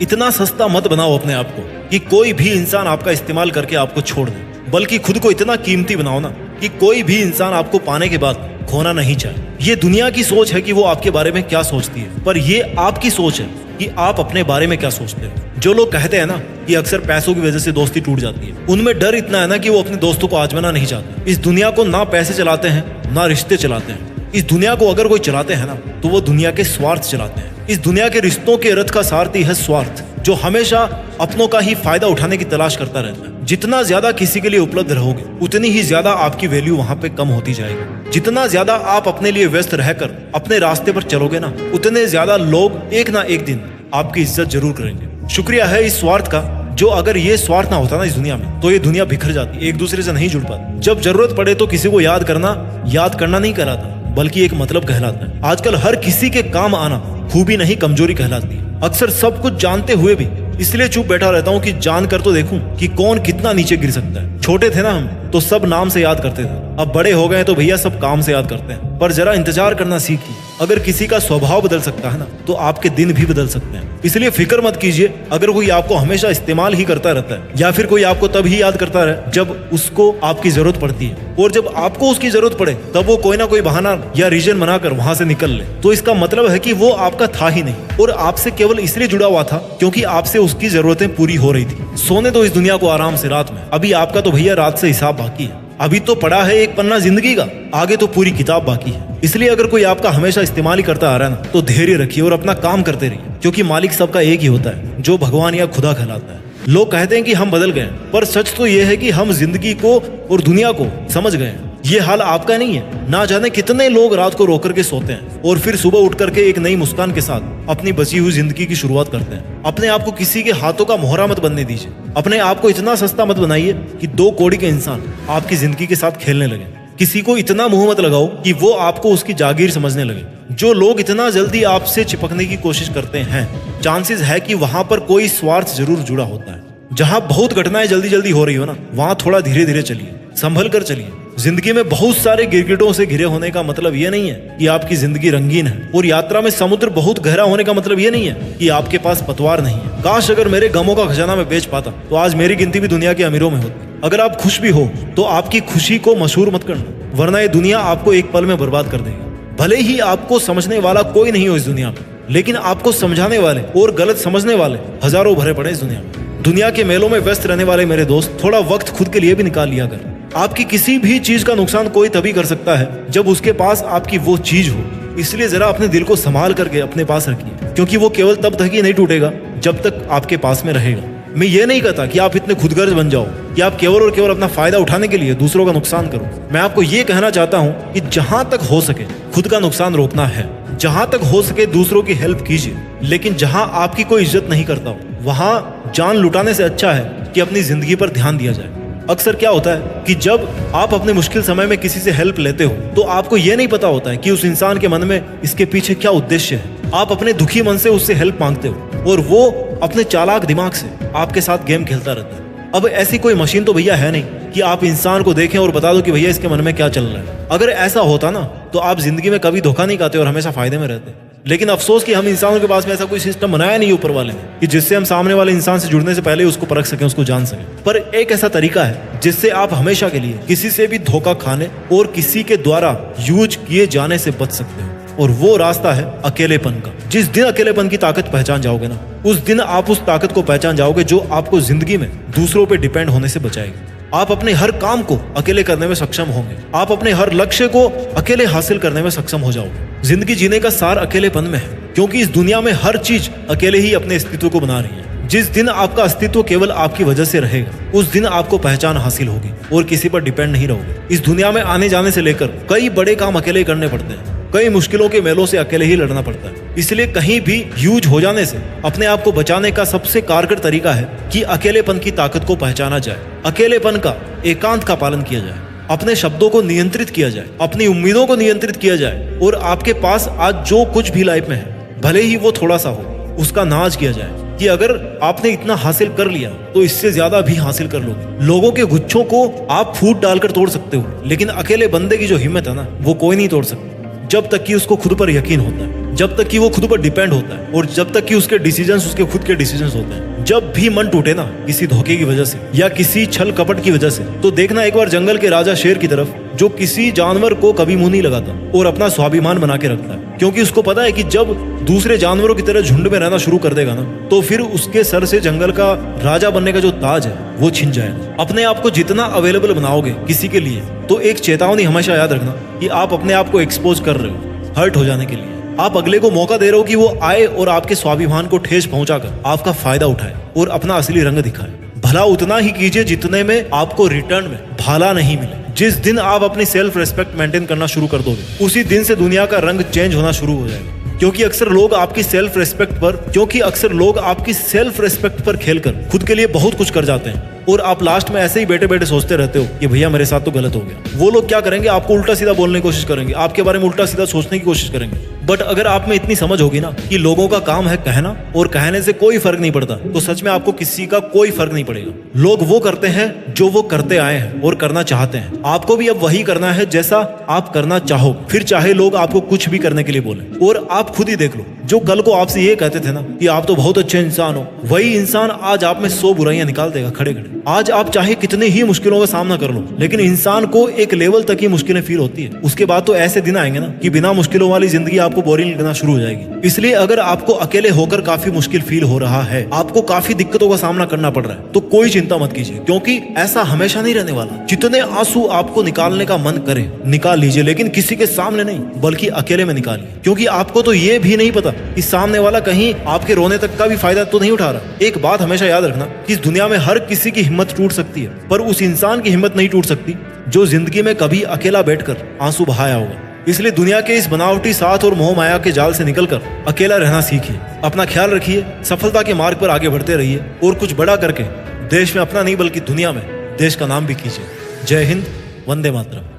इतना सस्ता मत बनाओ अपने आप को कि कोई भी इंसान आपका इस्तेमाल करके आपको छोड़ दे, बल्कि खुद को इतना कीमती बनाओ ना कि कोई भी इंसान आपको पाने के बाद खोना नहीं चाहे। ये दुनिया की सोच है कि वो आपके बारे में क्या सोचती है, पर ये आपकी सोच है कि आप अपने बारे में क्या सोचते हैं। जो लोग कहते हैं ना कि अक्सर पैसों की वजह से दोस्ती टूट जाती है, उनमें डर इतना है ना कि वो अपने दोस्तों को आजमाना नहीं चाहते। इस दुनिया को ना पैसे चलाते हैं ना रिश्ते चलाते हैं। इस दुनिया को अगर कोई चलाते हैं ना तो वो दुनिया के स्वार्थ चलाते हैं। इस दुनिया के रिश्तों के रथ का सारथी है स्वार्थ, जो हमेशा अपनों का ही फायदा उठाने की तलाश करता रहता है। जितना ज्यादा किसी के लिए उपलब्ध रहोगे उतनी ही ज्यादा आपकी वैल्यू वहां पे कम होती जाएगी। जितना ज्यादा आप अपने लिए व्यस्त रहकर अपने रास्ते पर चलोगे ना, उतने ज्यादा लोग एक ना एक दिन आपकी इज्जत जरूर करेंगे। शुक्रिया है इस स्वार्थ का, जो अगर ये स्वार्थ ना होता ना इस दुनिया में तो ये दुनिया बिखर जाती, एक दूसरे से नहीं जुड़ पाती। जब जरूरत पड़े तो किसी को याद करना नहीं कहलाता, बल्कि एक मतलब कहलाता है। आजकल हर किसी के काम आना खूबी नहीं कमजोरी कहलाती है। अक्सर सब कुछ जानते हुए भी इसलिए चुप बैठा रहता हूँ कि जान कर तो देखूं कि कौन कितना नीचे गिर सकता है। छोटे थे ना हम तो सब नाम से याद करते थे, अब बड़े हो गए तो भैया सब काम से याद करते हैं। पर जरा इंतजार करना सीखिए, अगर किसी का स्वभाव बदल सकता है ना तो आपके दिन भी बदल सकते हैं। इसलिए फिक्र मत कीजिए अगर कोई आपको हमेशा इस्तेमाल ही करता रहता है, या फिर कोई आपको तब ही याद करता रहे जब उसको आपकी जरूरत पड़ती है, और जब आपको उसकी जरूरत पड़े तब वो कोई ना कोई बहाना या रीजन बनाकर वहां से निकल ले, तो इसका मतलब है कि वो आपका था ही नहीं और आपसे केवल इसलिए जुड़ा हुआ था क्योंकि आपसे उसकी जरूरतें पूरी हो रही थी। सोने दो इस दुनिया को आराम से रात में, अभी आपका तो भैया रात से हिसाब बाकी है। अभी तो पड़ा है एक पन्ना जिंदगी का, आगे तो पूरी किताब बाकी है। इसलिए अगर कोई आपका हमेशा इस्तेमाल ही करता आ रहा है ना तो धैर्य रखिए और अपना काम करते रहिए, क्योंकि मालिक सबका एक ही होता है, जो भगवान या खुदा कहलाता है। लोग कहते हैं कि हम बदल गए, पर सच तो यह है कि हम जिंदगी को और दुनिया को समझ गए। ये हाल आपका नहीं है। ना जाने कितने लोग रात को रो करके सोते हैं और फिर सुबह उठ करके एक नई मुस्कान के साथ अपनी बची हुई जिंदगी की शुरुआत करते हैं। अपने आप को किसी के हाथों का मोहरा मत बनने दीजिए। अपने आप को इतना सस्ता मत बनाइए कि 2 कौड़ी के इंसान आपकी जिंदगी के साथ खेलने लगे। किसी को इतना मुंह मत लगाओ कि वो आपको उसकी जागीर समझने लगे। जो लोग इतना जल्दी आपसे चिपकने की कोशिश करते हैं, चांसेस है कि वहां पर कोई स्वार्थ जरूर जुड़ा होता है। जहां बहुत घटनाएं जल्दी जल्दी हो रही हो ना, वहां थोड़ा धीरे धीरे चलिए, संभल कर चलिए। जिंदगी में बहुत सारे गिरगिटों से घिरे होने का मतलब ये नहीं है कि आपकी जिंदगी रंगीन है, और यात्रा में समुद्र बहुत गहरा होने का मतलब ये नहीं है कि आपके पास पतवार नहीं है। काश अगर मेरे गमों का खजाना मैं बेच पाता तो आज मेरी गिनती भी दुनिया के अमीरों में होती। अगर आप खुश भी हो तो आपकी खुशी को मशहूर मत करना, वरना ये दुनिया आपको एक पल में बर्बाद कर देगी। भले ही आपको समझने वाला कोई नहीं हो इस दुनिया में, लेकिन आपको समझाने वाले और गलत समझने वाले हजारों भरे पड़े इस दुनिया में। दुनिया के मेलों में व्यस्त रहने वाले मेरे दोस्त, थोड़ा वक्त खुद के लिए भी निकाल लिया कर। आपकी किसी भी चीज का नुकसान कोई तभी कर सकता है जब उसके पास आपकी वो चीज हो। इसलिए जरा अपने दिल को संभाल करके अपने पास रखिए, क्योंकि वो केवल तब तक ही नहीं टूटेगा जब तक आपके पास में रहेगा। मैं ये नहीं कहता कि आप इतने खुदगर्ज बन जाओ कि आप केवल और केवल अपना फायदा उठाने के लिए दूसरों का नुकसान करो। मैं आपको ये कहना चाहता हूँ कि जहां तक हो सके खुद का नुकसान रोकना है, जहां तक हो सके दूसरों की हेल्प कीजिए, लेकिन जहां आपकी कोई इज्जत नहीं करता हो वहां जान लुटाने से अच्छा है कि अपनी जिंदगी पर ध्यान दिया जाए। अक्सर क्या होता है कि जब आप अपने मुश्किल समय में किसी से हेल्प लेते हो तो आपको ये नहीं पता होता है कि उस इंसान के मन में इसके पीछे क्या उद्देश्य है। आप अपने दुखी मन से उससे हेल्प मांगते हो और वो अपने चालाक दिमाग से आपके साथ गेम खेलता रहता है। अब ऐसी कोई मशीन तो भैया है नहीं कि आप इंसान को देखें और बता दो कि भैया इसके मन में क्या चल रहा है। अगर ऐसा होता ना तो आप जिंदगी में कभी धोखा नहीं खाते और हमेशा फायदे में रहते। लेकिन अफसोस कि हम इंसानों के पास में ऐसा कोई सिस्टम बनाया नहीं ऊपर वाले ने कि जिससे हम सामने वाले इंसान से जुड़ने से पहले उसको परख सकें, उसको जान सकें। पर एक ऐसा तरीका है जिससे आप हमेशा के लिए किसी से भी धोखा खाने और किसी के द्वारा यूज किए जाने से बच सकते हो, और वो रास्ता है अकेलेपन का। जिस दिन अकेलेपन की ताकत पहचान जाओगे ना, उस दिन आप उस ताकत को पहचान जाओगे जो आपको जिंदगी में दूसरों पे डिपेंड होने से बचाएगी। आप अपने हर काम को अकेले करने में सक्षम होंगे। आप अपने हर लक्ष्य को अकेले हासिल करने में सक्षम हो जाओगे। जिंदगी जीने का सार अकेलेपन में है, क्योंकि इस दुनिया में हर चीज अकेले ही अपने अस्तित्व को बना रही है। जिस दिन आपका अस्तित्व केवल आपकी वजह से रहेगा, उस दिन आपको पहचान हासिल होगी और किसी पर डिपेंड नहीं रहोगे। इस दुनिया में आने जाने से लेकर कई बड़े काम अकेले करने पड़ते हैं, कई मुश्किलों के मेलों से अकेले ही लड़ना पड़ता है। इसलिए कहीं भी यूज हो जाने से अपने आप को बचाने का सबसे कारगर तरीका है कि अकेलेपन की ताकत को पहचाना जाए, अकेलेपन का एकांत का पालन किया जाए, अपने शब्दों को नियंत्रित किया जाए, अपनी उम्मीदों को नियंत्रित किया जाए, और आपके पास आज जो कुछ भी लाइफ में है, भले ही वो थोड़ा सा हो, उसका नाज किया जाए कि अगर आपने इतना हासिल कर लिया तो इससे ज्यादा भी हासिल कर लोगे। लोगों के गुच्छों को आप फूट डालकर तोड़ सकते हो, लेकिन अकेले बंदे की जो हिम्मत है ना, वो कोई नहीं तोड़ सकता जब तक कि उसको खुद पर यकीन होता है। जब तक कि वो खुद पर डिपेंड होता है और जब तक कि उसके डिसीजंस उसके खुद के डिसीजंस होते हैं। जब भी मन टूटे ना किसी धोखे की वजह से या किसी छल कपट की वजह से, तो देखना एक बार जंगल के राजा शेर की तरफ, जो किसी जानवर को कभी मुंह नहीं लगाता और अपना स्वाभिमान बना के रखता है, क्योंकि उसको पता है कि जब दूसरे जानवरों की तरह झुंड में रहना शुरू कर देगा ना, तो फिर उसके सर से जंगल का राजा बनने का जो ताज है वो छिन जाएगा। अपने आप को जितना अवेलेबल बनाओगे किसी के लिए, तो एक चेतावनी हमेशा याद रखना कि आप अपने आप को एक्सपोज कर रहे हो हर्ट हो जाने के लिए। आप अगले को मौका दे रहे हो कि वो आए और आपके स्वाभिमान को ठेस पहुंचाकर आपका फायदा उठाए और अपना असली रंग दिखाए। भला उतना ही कीजिए जितने में आपको रिटर्न में भाला नहीं मिले। जिस दिन आप अपनी सेल्फ रेस्पेक्ट मेंटेन करना शुरू कर दोगे, उसी दिन से दुनिया का रंग चेंज होना शुरू हो जाएगा। क्योंकि अक्सर लोग आपकी सेल्फ रेस्पेक्ट पर खेलकर खुद के लिए बहुत कुछ कर जाते हैं और आप लास्ट में ऐसे ही बैठे बैठे सोचते रहते हो कि भैया मेरे साथ तो गलत हो गया। वो लोग क्या करेंगे, आपको उल्टा सीधा बोलने की कोशिश करेंगे, आपके बारे में उल्टा सीधा सोचने की कोशिश करेंगे। बट अगर आप में इतनी समझ होगी ना कि लोगों का काम है कहना और कहने से कोई फर्क नहीं पड़ता, तो सच में आपको किसी का कोई फर्क नहीं पड़ेगा। लोग वो करते हैं जो वो करते आए हैं और करना चाहते हैं। आपको भी अब वही करना है जैसा आप करना चाहो, फिर चाहे लोग आपको कुछ भी करने के लिए बोले। और आप खुद ही देख लो, जो कल को आपसे ये कहते थे ना कि आप तो बहुत अच्छे इंसान हो, वही इंसान आज आप में 100 बुराइयां निकाल देगा खड़े खड़े। आज आप चाहे कितने ही मुश्किलों का सामना कर लो, लेकिन इंसान को एक लेवल तक ही मुश्किलें फील होती है। उसके बाद तो ऐसे दिन आएंगे ना कि बिना मुश्किलों वाली जिंदगी आपको बोरिंग लगना शुरू हो जाएगी। इसलिए अगर आपको अकेले होकर काफी मुश्किल फील हो रहा है, आपको काफी दिक्कतों का सामना करना पड़ रहा है, तो कोई चिंता मत कीजिए, क्योंकि ऐसा हमेशा नहीं रहने वाला। जितने आंसू आपको निकालने का मन करे निकाल लीजिए, लेकिन किसी के सामने नहीं, बल्कि अकेले में निकालिए। क्योंकि आपको तो ये भी नहीं पता कि सामने वाला कहीं आपके रोने तक का भी फायदा तो नहीं उठा रहा। एक बात हमेशा याद रखना कि इस दुनिया में हर किसी की हिम्मत टूट सकती है, पर उस इंसान की हिम्मत नहीं टूट सकती जो जिंदगी में कभी अकेला बैठकर आंसू बहाया होगा। इसलिए दुनिया के इस बनावटी साथ और मोह माया के जाल से निकलकर अकेला रहना सीखिए। अपना ख्याल रखिए, सफलता के मार्ग पर आगे बढ़ते रहिए और कुछ बड़ा करके देश में अपना नहीं बल्कि दुनिया में देश का नाम भी कीजिए। जय हिंद, वंदे मातरम।